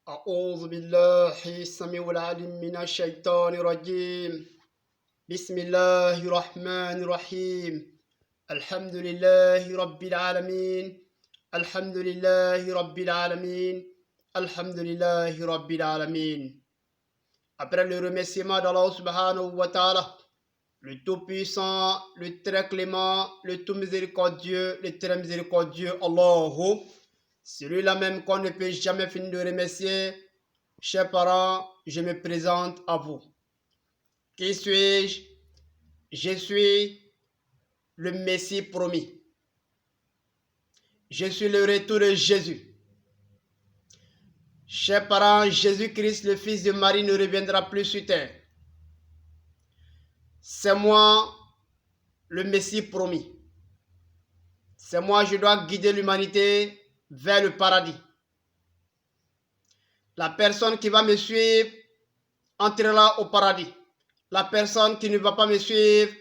أعوذ بالله السميع العليم من الشيطان الرجيم. بسم الله الرحمن الرحيم. الحمد لله رب العالمين. الحمد لله رب العالمين. الحمد لله رب العالمين. Après le remerciement d'Allah subhanahu wa ta'ala, le tout-puissant, le très clément, le tout miséricordieux, le très miséricordieux, Allahu, celui-là même qu'on ne peut jamais finir de remercier. Chers parents, je me présente à vous. Qui suis-je? Je suis le Messie promis. Je suis le retour de Jésus. Chers parents, Jésus-Christ, le fils de Marie, ne reviendra plus sur terre. C'est moi, le Messie promis. C'est moi, je dois guider l'humanité vers le paradis. La personne qui va me suivre entrera au paradis. La personne qui ne va pas me suivre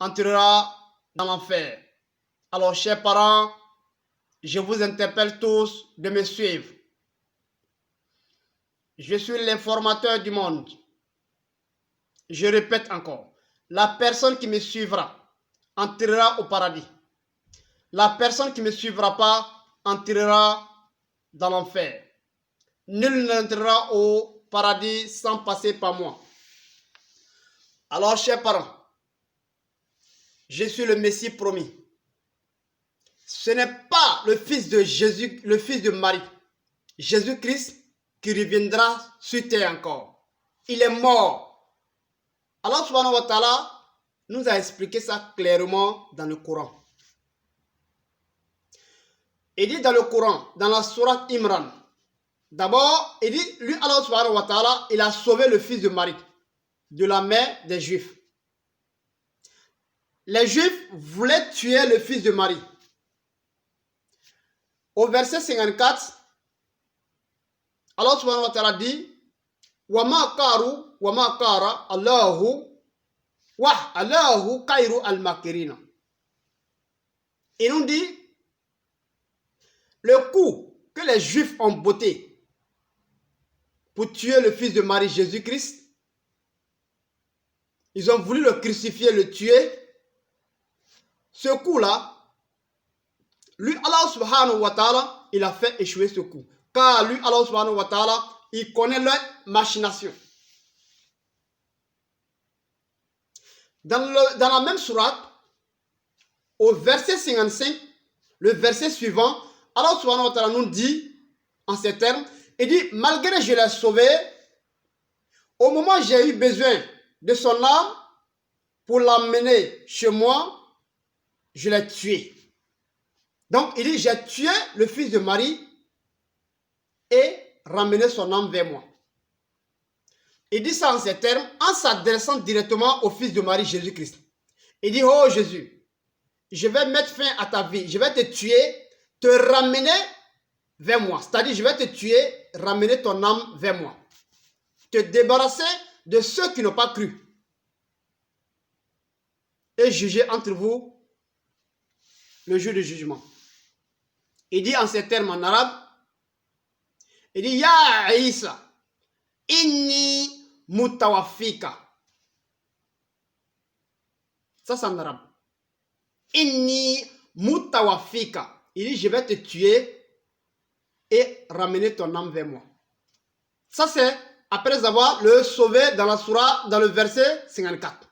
entrera dans l'enfer. Alors, chers parents, je vous interpelle tous de me suivre. Je suis l'informateur du monde. Je répète encore, la personne qui me suivra entrera au paradis. La personne qui ne me suivra pas entrera dans l'enfer. Nul n'entrera au paradis sans passer par moi. Alors, chers parents, je suis le Messie promis. Ce n'est pas le fils de Jésus, le fils de Marie, Jésus-Christ, qui reviendra sur terre encore. Il est mort. Allah subhanahu wa ta'ala nous a expliqué ça clairement dans le Coran. Il dit dans le Coran, dans la sourate Imran, d'abord, il dit, lui, Allah subhanahu wa ta'ala, il a sauvé le fils de Marie de la main des Juifs. Les Juifs voulaient tuer le fils de Marie. Au verset 54, Allah subhanahu wa ta'ala dit Wama karu, wama kara, Allahu kairu al-makirina. Et nous dit le coup que les Juifs ont botté pour tuer le fils de Marie, Jésus-Christ, ils ont voulu le crucifier, le tuer. Ce coup-là, lui, Allah subhanahu wa ta'ala, il a fait échouer ce coup. Car lui, Allah subhanahu wa ta'ala, il connaît leur machination. Dans la même sourate, au verset 55, le verset suivant, Allah subhanahu wa ta'ala nous dit, en ces termes, il dit, malgré que je l'ai sauvé, au moment où j'ai eu besoin de son âme pour l'emmener chez moi, je l'ai tué. Donc, il dit, j'ai tué le fils de Marie et ramené son âme vers moi. Il dit ça en ces termes, en s'adressant directement au fils de Marie, Jésus-Christ. Il dit, oh Jésus, je vais mettre fin à ta vie, je vais te tuer, te ramener vers moi. C'est-à-dire, je vais te tuer, ramener ton âme vers moi. Te débarrasser de ceux qui n'ont pas cru. Et juger entre vous le jour du jugement. Il dit en ces termes en arabe, il dit, Ya Isa, inni mutawafika. Ça c'est en arabe. Inni mutawafika. Il dit, je vais te tuer et ramener ton âme vers moi. Ça c'est après avoir le sauvé dans la sourate, dans le verset 54.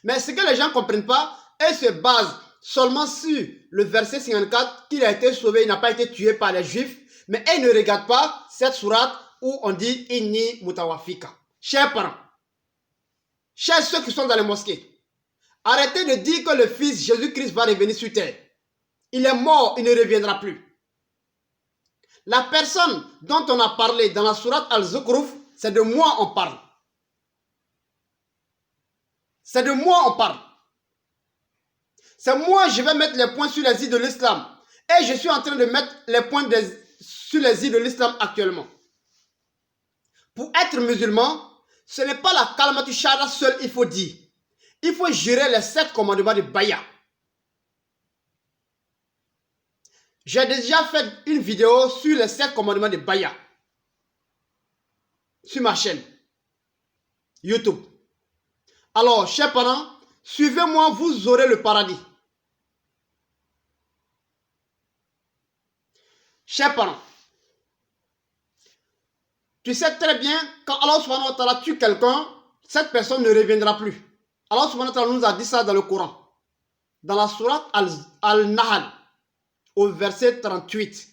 Mais ce que les gens ne comprennent pas, ils se basent seulement sur le verset 54, qu'il a été sauvé, il n'a pas été tué par les Juifs, mais ils ne regardent pas cette sourate où on dit « Inni mutawafika ». Chers parents, chers ceux qui sont dans les mosquées, arrêtez de dire que le Fils Jésus-Christ va revenir sur terre. Il est mort, il ne reviendra plus. La personne dont on a parlé dans la sourate Al-Zukhruf, c'est de moi on parle. C'est de moi on parle. C'est moi, je vais mettre les points sur les i de l'islam. Et je suis en train de mettre les points sur les i de l'islam actuellement. Pour être musulman, ce n'est pas la kalimatu shahada seule il faut dire. Il faut jurer les 7 commandements de Baya. J'ai déjà fait une vidéo sur les 7 commandements de Baya. sur ma chaîne YouTube. Alors, chers parents, suivez-moi, vous aurez le paradis. Chers parents, tu sais très bien, quand Allah subhanahu wa ta'ala tue quelqu'un, cette personne ne reviendra plus. Allah subhanahu wa ta'ala nous a dit ça dans le Coran. Dans la sourate Al-Nahl, au verset 38.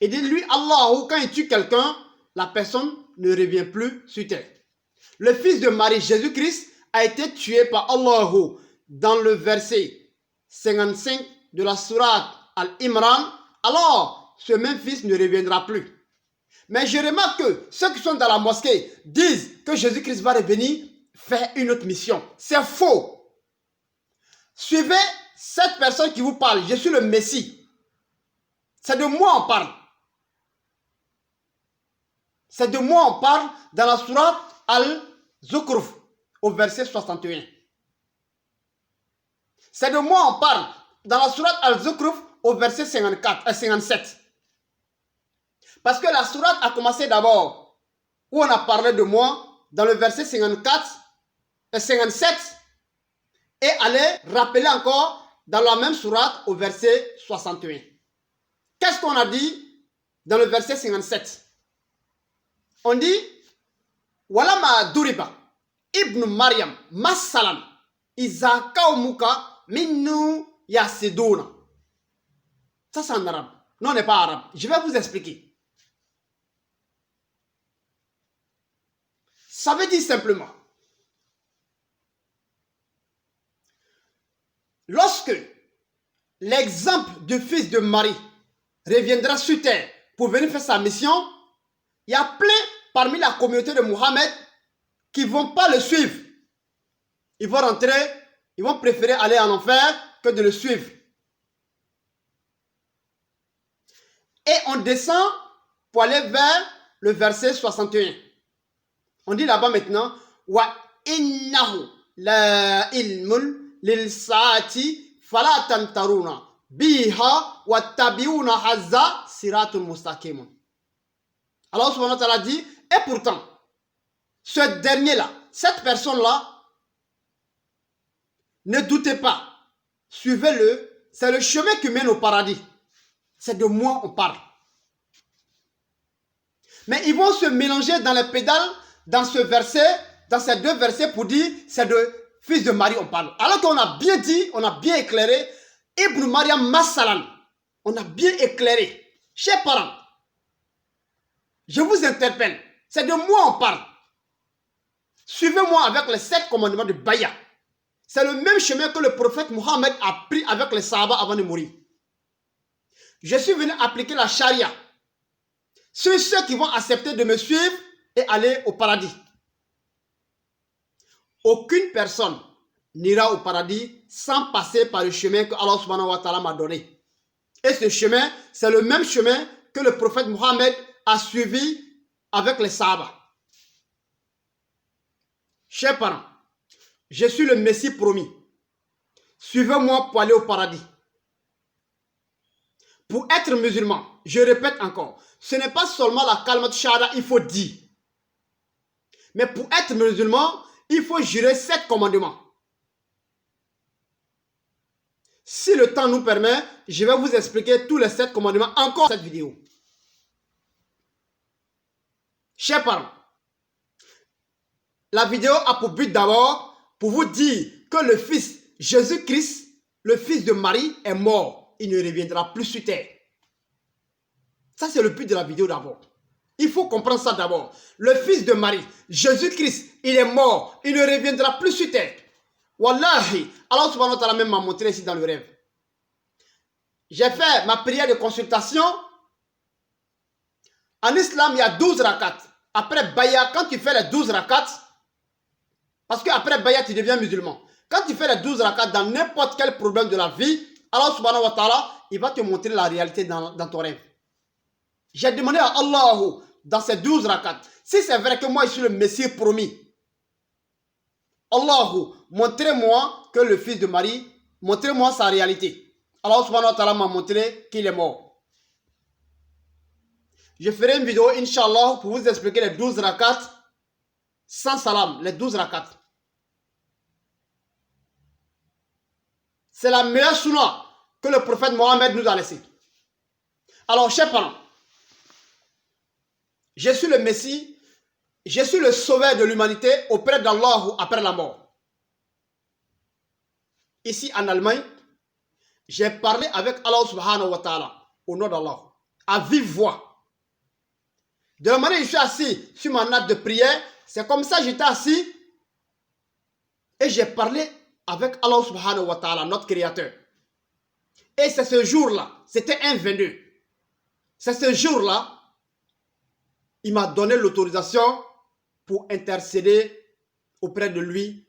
Il dit, lui, Allah, quand il tue quelqu'un, la personne ne revient plus sur terre. Le fils de Marie, Jésus-Christ, a été tué par Allah dans le verset 55 de la sourate Al-Imran. Alors, ce même fils ne reviendra plus. Mais je remarque que ceux qui sont dans la mosquée disent que Jésus-Christ va revenir faire une autre mission. C'est faux. Suivez cette personne qui vous parle. Je suis le Messie. C'est de moi on parle. C'est de moi on parle dans la sourate Al-Zukhruf au verset 61. C'est de moi on parle dans la sourate Al-Zukhruf au verset 57. Parce que la sourate a commencé d'abord où on a parlé de moi dans le verset 54 et 57 et allait rappeler encore dans la même sourate au verset 61. Qu'est-ce qu'on a dit dans le verset 57? On dit Walama duriba ibn Maryam masalan iza kaumuka minnu yasiduna. Ça c'est en arabe. Non, on n'est pas arabe. Je vais vous expliquer. Ça veut dire simplement, lorsque l'exemple du fils de Marie reviendra sur terre pour venir faire sa mission, il y a plein parmi la communauté de Mohammed qui ne vont pas le suivre. Ils vont rentrer, ils vont préférer aller en enfer que de le suivre. Et on descend pour aller vers le verset 61. On dit là-bas maintenant, wa innahu la ilmun lil saati fala tantaruna biha wa tabiuna hazza siratul mustaqim. Alors subhanahu wa ta'ala dit, et pourtant, ce dernier-là, cette personne-là, ne doutez pas, suivez-le, c'est le chemin qui mène au paradis. C'est de moi on parle. Mais ils vont se mélanger dans les pédales, dans ce verset, dans ces deux versets pour dire c'est de fils de Marie on parle. Alors qu'on a bien dit, on a bien éclairé, Ibn Maryam Masalan, on a bien éclairé. Chers parents, je vous interpelle, c'est de moi on parle. Suivez-moi avec les 7 commandements de Baya. C'est le même chemin que le prophète Mohammed a pris avec les Sahaba avant de mourir. Je suis venu appliquer la charia sur ceux qui vont accepter de me suivre et aller au paradis. Aucune personne n'ira au paradis sans passer par le chemin que Allah subhanahu wa ta'ala m'a donné. Et ce chemin, c'est le même chemin que le prophète Mohammed a suivi avec les Sahaba. Chers parents, je suis le Messie promis. Suivez-moi pour aller au paradis. Pour être musulman, je répète encore, ce n'est pas seulement la kalmat shahada, il faut dire. Mais pour être musulman, il faut jurer 7 commandements. Si le temps nous permet, je vais vous expliquer tous les 7 commandements encore dans cette vidéo. Chers parents, la vidéo a pour but d'abord pour vous dire que le Fils Jésus-Christ, le Fils de Marie, est mort. Il ne reviendra plus sur terre. Ça, c'est le but de la vidéo d'abord. Il faut comprendre ça d'abord. Le Fils de Marie, Jésus-Christ, il est mort. Il ne reviendra plus sur terre. Wallahi, Allah subhanahu wa ta'ala même m'a montré ici dans le rêve. J'ai fait ma prière de consultation. En islam, il y a 12 rakats. Après Baya, quand tu fais les 12 rakats, parce qu'après Baya, tu deviens musulman. Quand tu fais les 12 rakats dans n'importe quel problème de la vie, Allah subhanahu wa ta'ala, il va te montrer la réalité dans ton rêve. J'ai demandé à Allah, dans ces 12 rakats, si c'est vrai que moi je suis le Messie promis, Allah, montrez-moi que le Fils de Marie, montrez-moi sa réalité. Allah subhanahu wa ta'ala m'a montré qu'il est mort. Je ferai une vidéo, Inch'Allah, pour vous expliquer les 12 rakats sans salam, les 12 rakats. C'est la meilleure sunna que le prophète Mohammed nous a laissée. Alors, chers parents, je suis le Messie, je suis le sauveur de l'humanité auprès d'Allah ou après la mort. Ici en Allemagne, j'ai parlé avec Allah subhanahu wa ta'ala, au nom d'Allah, à vive voix. De la manière que je suis assis sur ma natte de prière, c'est comme ça que j'étais assis et j'ai parlé avec Allah subhanahu wa ta'ala, notre créateur. Et c'est ce jour-là, c'était un 22. C'est ce jour-là, il m'a donné l'autorisation pour intercéder auprès de lui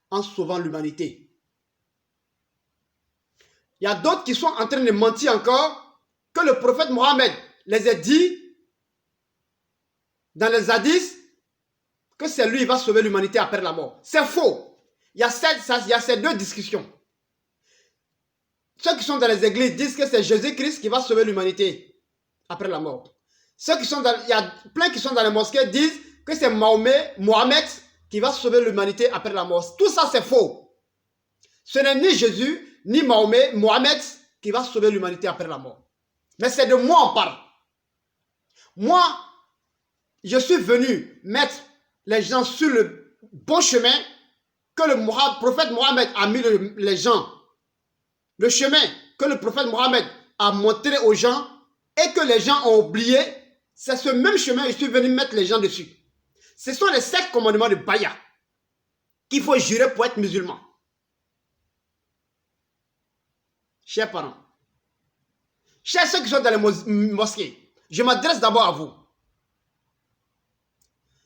en sauvant l'humanité. Il y a d'autres qui sont en train de mentir encore que le prophète Mohammed les a dit dans les hadiths que c'est lui qui va sauver l'humanité après la mort. C'est faux. Il y a ces deux discussions. Ceux qui sont dans les églises disent que c'est Jésus-Christ qui va sauver l'humanité après la mort. Ceux qui sont il y a plein qui sont dans les mosquées disent que c'est Mohammed qui va sauver l'humanité après la mort. Tout ça c'est faux. Ce n'est ni Jésus, ni Mohammed qui va sauver l'humanité après la mort. Mais c'est de moi on parle. Moi, je suis venu mettre les gens sur le bon chemin que le prophète Mohammed a mis les gens. Le chemin que le prophète Mohammed a montré aux gens et que les gens ont oublié, c'est ce même chemin que je suis venu mettre les gens dessus. Ce sont les 7 commandements de Baya qu'il faut jurer pour être musulman. Chers parents, chers ceux qui sont dans les mosquées, je m'adresse d'abord à vous.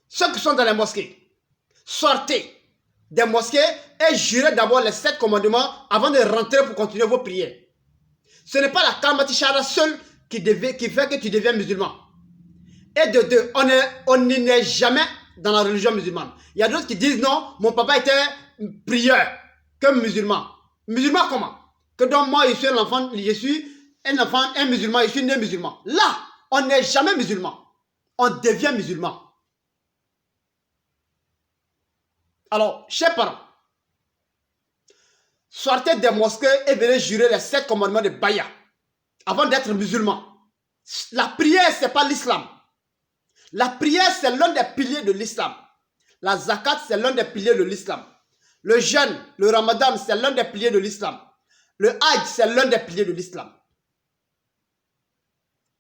Ceux qui sont dans les mosquées, sortez des mosquées et jurez d'abord les 7 commandements avant de rentrer pour continuer vos prières. Ce n'est pas la Kalmati Shahada seule qui fait que tu deviens musulman. Et de deux, on n'est jamais dans la religion musulmane. Il y a d'autres qui disent non, mon papa était prieur, comme musulman. Musulman comment? Que donc moi je suis un enfant, un musulman, je suis né musulman. Là, on n'est jamais musulman. On devient musulman. Alors, chers parents, sortez des mosquées et venez jurer les 7 commandements de Baya avant d'être musulman. La prière, ce n'est pas l'islam. La prière, c'est l'un des piliers de l'islam. La zakat, c'est l'un des piliers de l'islam. Le jeûne, le ramadan, c'est l'un des piliers de l'islam. Le hajj, c'est l'un des piliers de l'islam.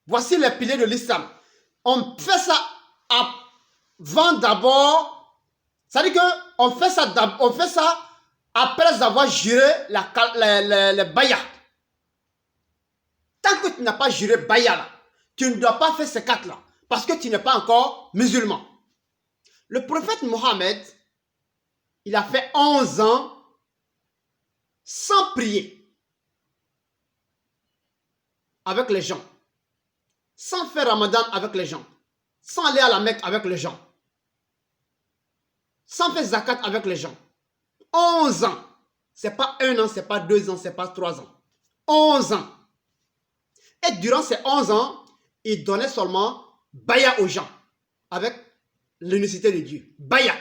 Voici les piliers de l'islam. On fait ça avant d'abord. C'est-à-dire qu'on fait ça après avoir juré les bayas. Tant que tu n'as pas juré bayas là, tu ne dois pas faire ces 4 là. Parce que tu n'es pas encore musulman. Le prophète Mohammed, il a fait 11 ans sans prier avec les gens. Sans faire Ramadan avec les gens. Sans aller à la Mecque avec les gens. Sans faire zakat avec les gens. 11 ans. Ce n'est pas 1 an, ce n'est pas 2 ans, ce n'est pas 3 ans. 11 ans. Et durant ces 11 ans, il donnait seulement Baya aux gens. Avec l'unicité de Dieu. Baya.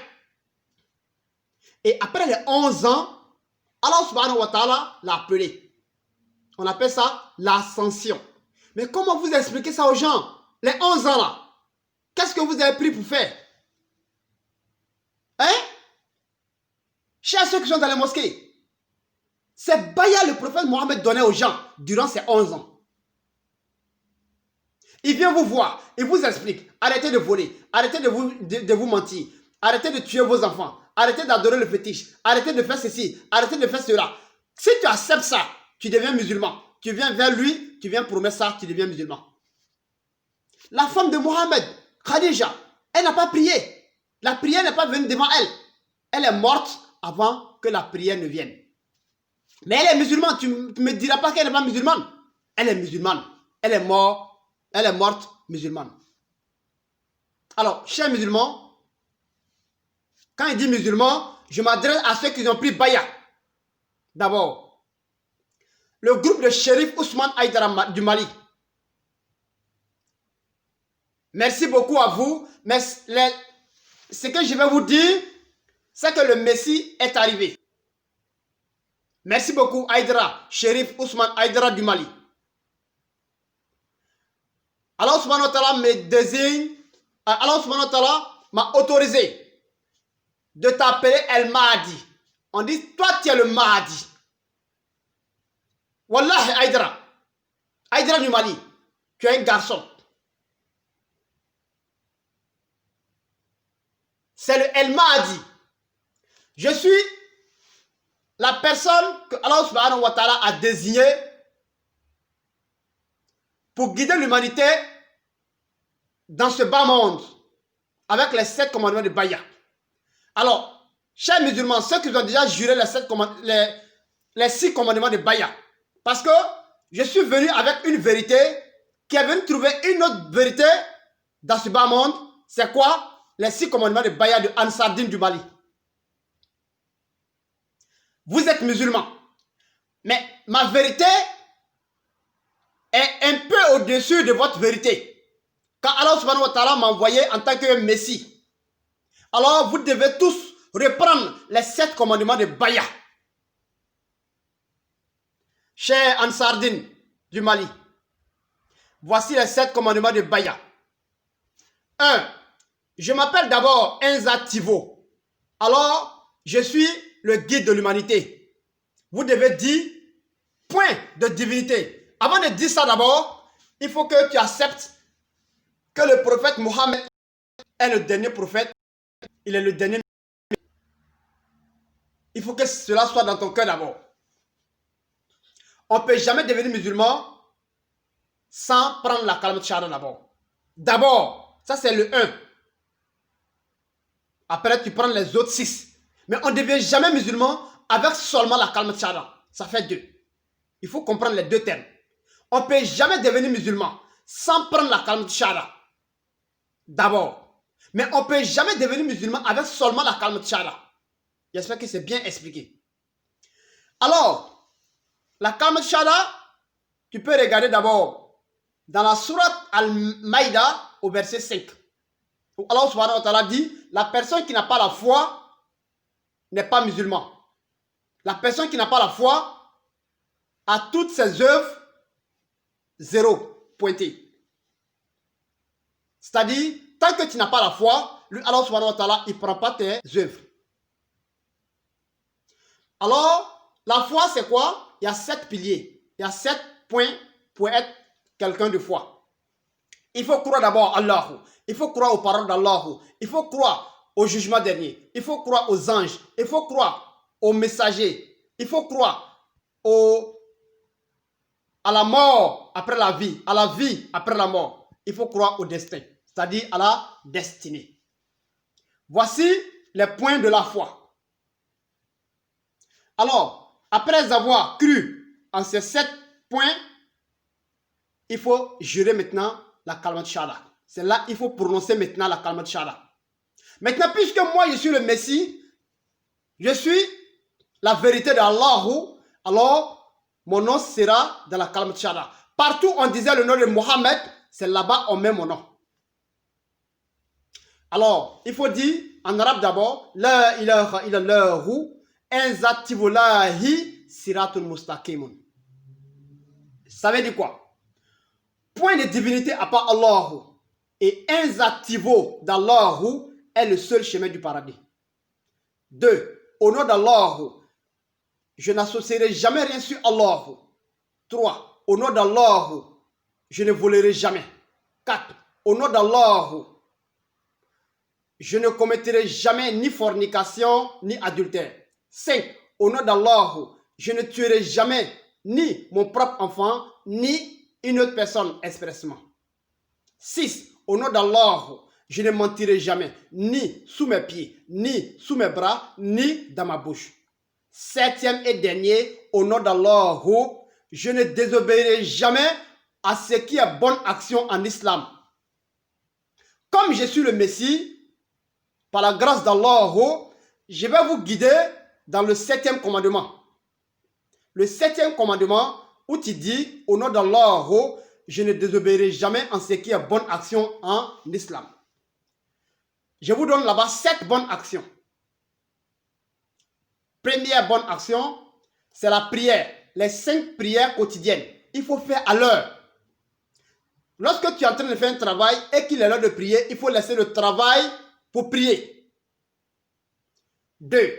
Et après les 11 ans, Allah subhanahu wa ta'ala l'a appelé. On appelle ça l'ascension. Mais comment vous expliquez ça aux gens? Les 11 ans là. Qu'est-ce que vous avez pris pour faire? Hein? Chers ceux qui sont dans les mosquées. C'est Baya le prophète Mohammed donnait aux gens durant ces 11 ans. Il vient vous voir, il vous explique. Arrêtez de voler, arrêtez de vous mentir, arrêtez de tuer vos enfants, arrêtez d'adorer le fétiche, arrêtez de faire ceci, arrêtez de faire cela. Si tu acceptes ça, tu deviens musulman. Tu viens vers lui, tu viens promettre ça, tu deviens musulman. La femme de Mohammed, Khadija, elle n'a pas prié. La prière n'est pas venue devant elle. Elle est morte avant que la prière ne vienne. Mais elle est musulmane. Tu ne me diras pas qu'elle n'est pas musulmane. Elle est musulmane. Elle est morte musulmane. Alors, chers musulmans, quand il dit musulmans, je m'adresse à ceux qui ont pris Baya. D'abord, le groupe de Shérif Ousmane Haïdara du Mali. Merci beaucoup à vous. Mais ce que je vais vous dire, c'est que le Messie est arrivé. Merci beaucoup, Aïdra, Shérif Ousmane Aïdra du Mali. Allah subhanahu wa ta'ala me désigne, Allah subhanahu wa ta'ala m'a autorisé de t'appeler El Mahdi. On dit, toi tu es le Mahdi. Wallahi Aïdra, Aïdra du Mali, tu es un garçon. C'est le El Mahdi. Je suis la personne que Allah subhanahu wa ta'ala a désignée pour guider l'humanité dans ce bas monde avec les 7 commandements de Baya. Alors, chers musulmans, ceux qui ont déjà juré les 6 commandements de Baya, parce que je suis venu avec une vérité qui est venue trouver une autre vérité dans ce bas monde. C'est quoi? Les 6 commandements de Baya de Ansardine du Mali. Vous êtes musulmans, mais ma vérité est un peu au-dessus de votre vérité. Quand Allah subhanahu wa ta'ala m'a envoyé en tant que Messie, alors vous devez tous reprendre les 7 commandements de Baya. Cher Ansardine du Mali, voici les 7 commandements de Baya. 1. Je m'appelle d'abord Enza Tivo. Alors, je suis le guide de l'humanité. Vous devez dire point de divinité. Avant de dire ça d'abord, il faut que tu acceptes que le prophète Mohammed est le dernier prophète. Il est le dernier. Il faut que cela soit dans ton cœur d'abord. On ne peut jamais devenir musulman sans prendre la kalma shahada d'abord. D'abord, ça c'est le 1. Après, tu prends les autres 6. Mais on ne devient jamais musulman avec seulement la kalma shahada. Ça fait 2. Il faut comprendre les 2 termes. On ne peut jamais devenir musulman sans prendre la kalma shahada. D'abord. Mais on ne peut jamais devenir musulman avec seulement la kalma shahada. J'espère que c'est bien expliqué. Alors, la kalma shahada, tu peux regarder d'abord dans la sourate Al-Maïda au verset 5. Où Allah subhanahu wa ta'ala dit, la personne qui n'a pas la foi n'est pas musulman. La personne qui n'a pas la foi a toutes ses œuvres 0 pointé. C'est-à-dire, tant que tu n'as pas la foi, lui, Allah subhanahu wa ta'ala, il ne prend pas tes œuvres. Alors, la foi, c'est quoi? Il y a 7 piliers. Il y a 7 points pour être quelqu'un de foi. Il faut croire d'abord à Allah. Il faut croire aux paroles d'Allah. Il faut croire au jugement dernier. Il faut croire aux anges. Il faut croire aux messagers. Il faut croire à la mort après la vie. À la vie après la mort. Il faut croire au destin. C'est-à-dire à la destinée. Voici les points de la foi. Alors, après avoir cru en ces 7 points, il faut jurer maintenant la kalma shahada. C'est là qu'il faut prononcer maintenant la kalma shahada. Maintenant, puisque moi je suis le Messie, je suis la vérité d'Allah, alors mon nom sera dans la kalma shahada. Partout on disait le nom de Mohammed, c'est là-bas on met mon nom. Alors, il faut dire en arabe d'abord, La ilaha illallahu enzatibulahi siratul mustaqimun. Ça veut dire quoi? Point de divinité à part Allah et enzativo d'Allah est le seul chemin du paradis. 2. Au nom d'Allah, je n'associerai jamais rien sur Allah. 3. Au nom d'Allah, je ne volerai jamais. 4. Au nom d'Allah, je ne commettrai jamais ni fornication ni adultère. 5. Au nom d'Allah, je ne tuerai jamais ni mon propre enfant, ni une autre personne expressement. 6. Au nom d'Allah, je ne mentirai jamais, ni sous mes pieds, ni sous mes bras, ni dans ma bouche. 7e et dernier, au nom d'Allah, je ne désobéirai jamais à ce qui est bonne action en islam. Comme je suis le Messie, par la grâce d'Allah, je vais vous guider dans le 7e commandement. Le 7e commandement où tu dis, au nom d'Allah, je ne désobéirai jamais en ce qui est bonne action en islam. Je vous donne là-bas 7 bonnes actions. Première bonne action, c'est la prière. Les 5 prières quotidiennes. Il faut faire à l'heure. Lorsque tu es en train de faire un travail et qu'il est l'heure de prier, il faut laisser le travail pour prier. 2.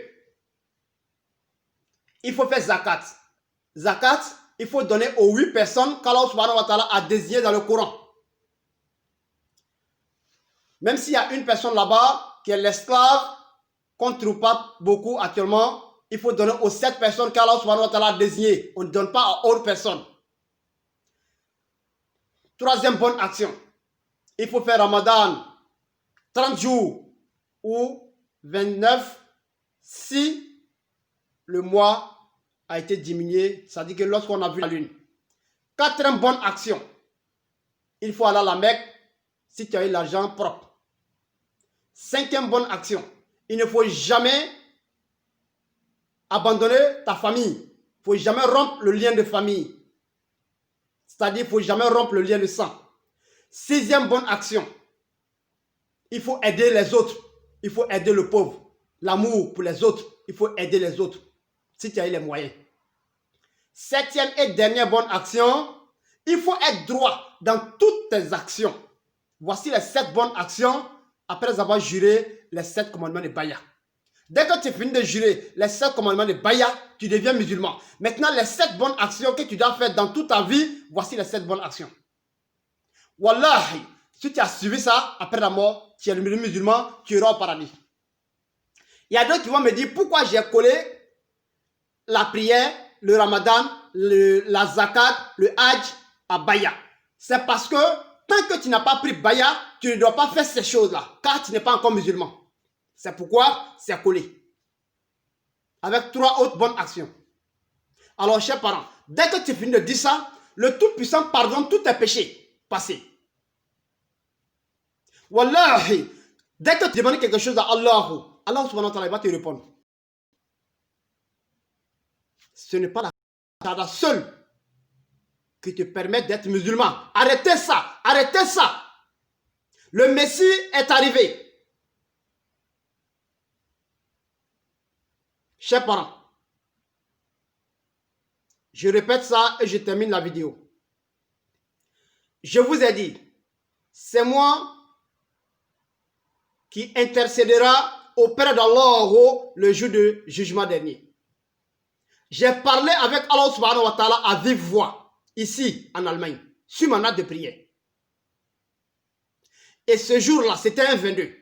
Il faut faire zakat. Zakat, il faut donner aux 8 personnes qu'Allah subhanahu wa ta'ala a désignées dans le Coran. Même s'il y a une personne là-bas qui est l'esclave, qu'on ne trouve pas beaucoup actuellement, il faut donner aux 7 personnes qu'Allah subhanahu wa ta'ala a désignées. On ne donne pas à autre personne. 3e bonne action. Il faut faire Ramadan 30 jours ou 29 si le mois a été diminué, c'est-à-dire que lorsqu'on a vu la lune. 4e bonne action. Il faut aller à la Mecque si tu as eu l'argent propre. 5e bonne action. Il ne faut jamais abandonner ta famille. Il ne faut jamais rompre le lien de famille. C'est-à-dire qu'il ne faut jamais rompre le lien de sang. 6e bonne action. Il faut aider les autres. Il faut aider le pauvre. L'amour pour les autres. Il faut aider les autres. Si tu as eu les moyens. 7e et dernière bonne action. Il faut être droit dans toutes tes actions. Voici les 7 bonnes actions après avoir juré les 7 commandements de Baya. Dès que tu finis de jurer les 7 commandements de Baya, tu deviens musulman. Maintenant, les 7 bonnes actions que tu dois faire dans toute ta vie, voici les 7 bonnes actions. Wallahi, si tu as suivi ça, après la mort, tu es le musulman, tu iras au paradis. Il y a d'autres qui vont me dire pourquoi j'ai collé la prière, le ramadan, la zakat, le hajj à Baya. C'est parce que tant que tu n'as pas pris Baya, tu ne dois pas faire ces choses-là, car tu n'es pas encore musulman. C'est pourquoi c'est collé. Avec 3 autres bonnes actions. Alors, chers parents, dès que tu finis de dire ça, le Tout-Puissant pardonne tous tes péchés passés. Wallahi, dès que tu demandes quelque chose à Allah, Allah subhanahu wa ta'ala va te répondre. Ce n'est pas la shahada seule qui te permet d'être musulman. Arrêtez ça, arrêtez ça. Le Messie est arrivé. Chers parents, je répète ça et je termine la vidéo. Je vous ai dit, c'est moi qui intercédera auprès d'Allah le jour du jugement dernier. J'ai parlé avec Allah subhanahu wa ta'ala à vive voix, ici en Allemagne, sur ma note de prière. Et ce jour-là, c'était un 22.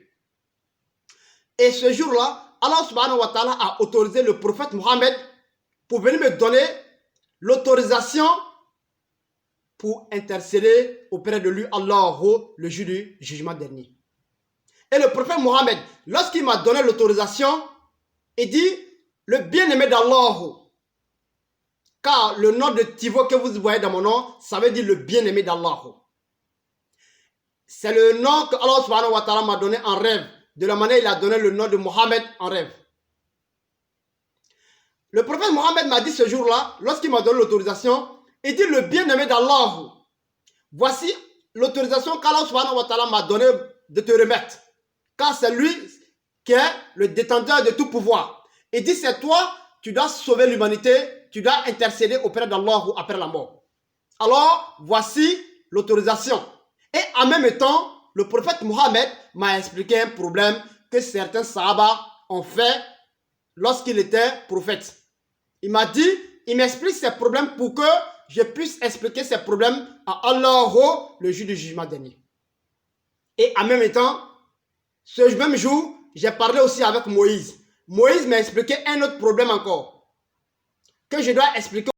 Et ce jour-là, Allah subhanahu wa ta'ala a autorisé le prophète Mohammed pour venir me donner l'autorisation pour intercéder auprès de lui, Allah, le jour du jugement dernier. Et le prophète Mohammed, lorsqu'il m'a donné l'autorisation, il dit, le bien-aimé d'Allah, car le nom de Tivo que vous voyez dans mon nom, ça veut dire le bien-aimé d'Allah. C'est le nom que Allah subhanahu wa ta'ala m'a donné en rêve. De la manière il a donné le nom de Mohammed en rêve. Le prophète Mohammed m'a dit ce jour-là, lorsqu'il m'a donné l'autorisation, il dit le bien-aimé d'Allah. Voici l'autorisation qu'Allah subhanahu wa ta'ala m'a donné de te remettre. Car c'est lui qui est le détenteur de tout pouvoir. Il dit c'est toi, tu dois sauver l'humanité, tu dois intercéder auprès d'Allah après la mort. Alors, voici l'autorisation. Et en même temps, le prophète Mohammed m'a expliqué un problème que certains sahaba ont fait lorsqu'il était prophète. Il m'a dit, il m'explique ces problèmes pour que je puisse expliquer ces problèmes à Allah le jour du jugement dernier. Et en même temps, ce même jour, j'ai parlé aussi avec Moïse. Moïse m'a expliqué un autre problème encore, que je dois expliquer